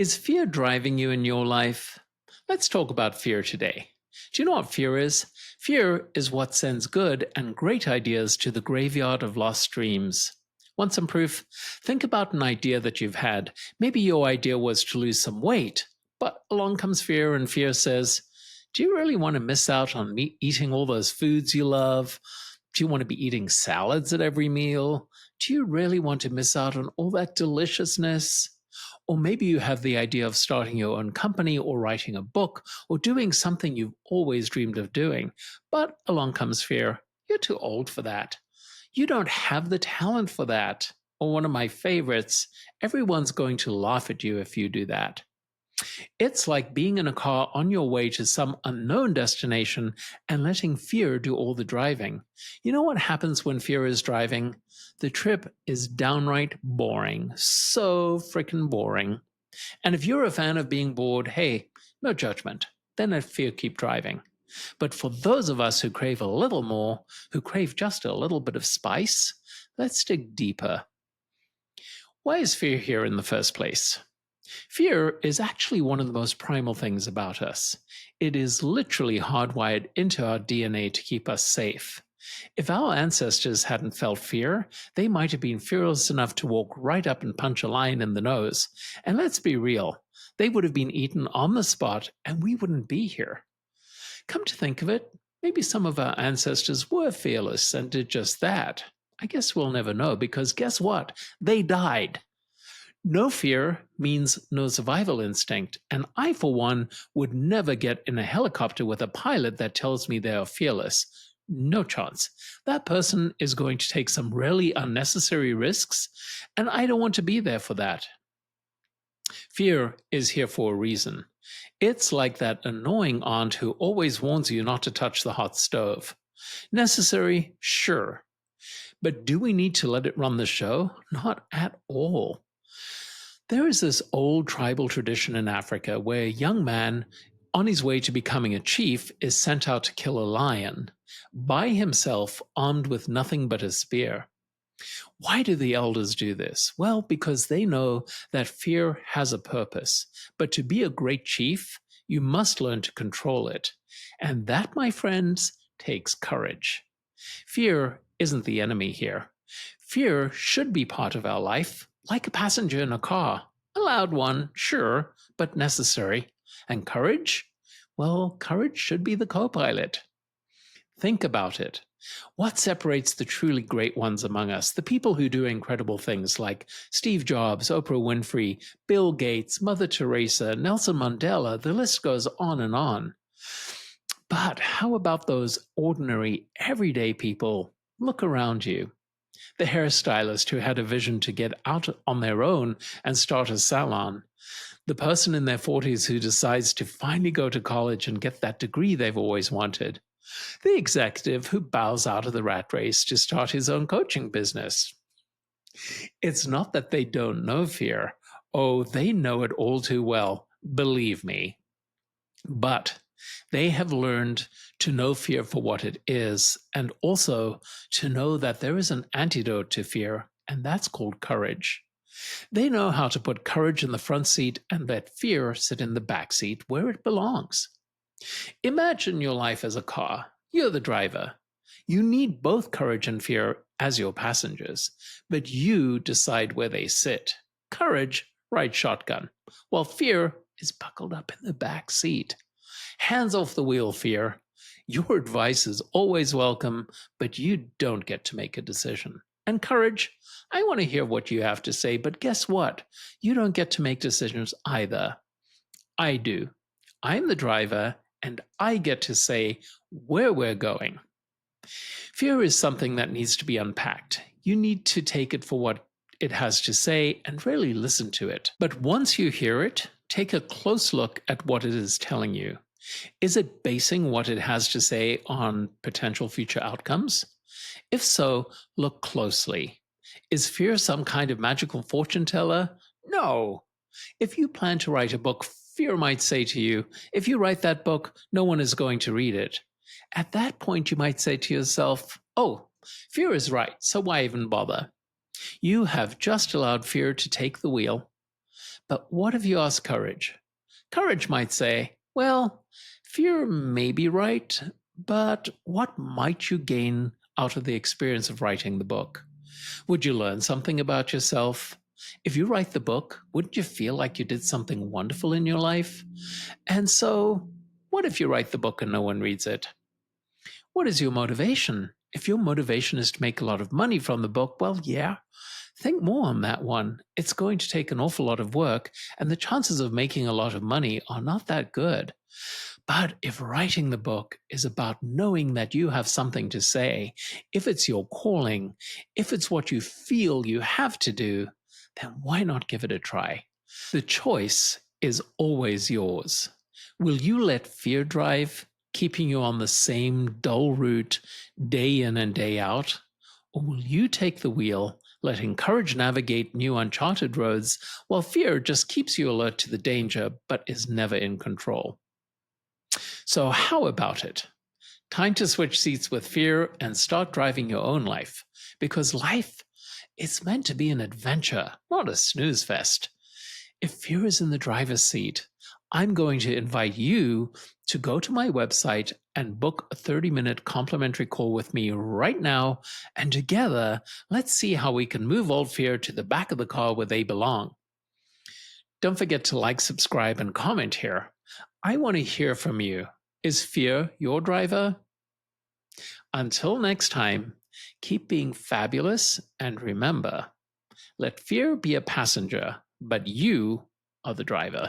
Is fear driving you in your life? Let's talk about fear today. Do you know what fear is? Fear is what sends good and great ideas to the graveyard of lost dreams. Want some proof? Think about an idea that you've had. Maybe your idea was to lose some weight, but along comes fear, and fear says, do you really want to miss out on eating all those foods you love? Do you want to be eating salads at every meal? Do you really want to miss out on all that deliciousness? Or maybe you have the idea of starting your own company or writing a book or doing something you've always dreamed of doing. But along comes fear. You're too old for that. You don't have the talent for that. Or one of my favorites, everyone's going to laugh at you if you do that. It's like being in a car on your way to some unknown destination and letting fear do all the driving. You know what happens when fear is driving? The trip is downright boring. So freaking boring. And if you're a fan of being bored, hey, no judgment. Then let fear keep driving. But for those of us who crave a little more, who crave just a little bit of spice, let's dig deeper. Why is fear here in the first place? Fear is actually one of the most primal things about us. It is literally hardwired into our DNA to keep us safe. If our ancestors hadn't felt fear, they might have been fearless enough to walk right up and punch a lion in the nose. And let's be real, they would have been eaten on the spot and we wouldn't be here. Come to think of it, maybe some of our ancestors were fearless and did just that. I guess we'll never know, because guess what? They died. No fear means no survival instinct, and I, for one, would never get in a helicopter with a pilot that tells me they are fearless. No chance. That person is going to take some really unnecessary risks, and I don't want to be there for that. Fear is here for a reason. It's like that annoying aunt who always warns you not to touch the hot stove. Necessary? Sure. But do we need to let it run the show? Not at all. There is this old tribal tradition in Africa where a young man, on his way to becoming a chief, is sent out to kill a lion, by himself, armed with nothing but a spear. Why do the elders do this? Well, because they know that fear has a purpose, but to be a great chief, you must learn to control it. And that, my friends, takes courage. Fear isn't the enemy here. Fear should be part of our life, like a passenger in a car. A loud one, sure, but necessary. And courage? Well, courage should be the co-pilot. Think about it. What separates the truly great ones among us, the people who do incredible things like Steve Jobs, Oprah Winfrey, Bill Gates, Mother Teresa, Nelson Mandela, the list goes on and on. But how about those ordinary, everyday people? Look around you. The hairstylist who had a vision to get out on their own and start a salon. The person in their 40s who decides to finally go to college and get that degree they've always wanted. The executive who bows out of the rat race to start his own coaching business. It's not that they don't know fear. Oh, they know it all too well, believe me. But they have learned to know fear for what it is, and also to know that there is an antidote to fear, and that's called courage. They know how to put courage in the front seat and let fear sit in the back seat where it belongs. Imagine your life as a car. You're the driver. You need both courage and fear as your passengers, but you decide where they sit. Courage rides shotgun, while fear is buckled up in the back seat. Hands off the wheel, fear. Your advice is always welcome, but you don't get to make a decision. And courage, I want to hear what you have to say, but guess what? You don't get to make decisions either. I do. I'm the driver, and I get to say where we're going. Fear is something that needs to be unpacked. You need to take it for what it has to say and really listen to it. But once you hear it, take a close look at what it is telling you. Is it basing what it has to say on potential future outcomes? If so, look closely. Is fear some kind of magical fortune teller? No. If you plan to write a book, fear might say to you, if you write that book, no one is going to read it. At that point, you might say to yourself, oh, fear is right, so why even bother? You have just allowed fear to take the wheel. But what if you ask courage? Courage might say, well, fear may be right, but what might you gain out of the experience of writing the book? Would you learn something about yourself? If you write the book, wouldn't you feel like you did something wonderful in your life? And so, what if you write the book and no one reads it? What is your motivation? If your motivation is to make a lot of money from the book, well, yeah, think more on that one. It's going to take an awful lot of work, and the chances of making a lot of money are not that good. But if writing the book is about knowing that you have something to say, if it's your calling, if it's what you feel you have to do, then why not give it a try? The choice is always yours. Will you let fear drive, keeping you on the same dull route day in and day out? Or will you take the wheel, letting courage navigate new uncharted roads, while fear just keeps you alert to the danger but is never in control? So, how about it? Time to switch seats with fear and start driving your own life. Because life is meant to be an adventure, not a snooze fest. If fear is in the driver's seat, I'm going to invite you to go to my website and book a 30-minute complimentary call with me right now. And together, let's see how we can move old fear to the back of the car where they belong. Don't forget to like, subscribe, and comment here. I want to hear from you. Is fear your driver? Until next time, keep being fabulous, and remember, let fear be a passenger, but you are the driver.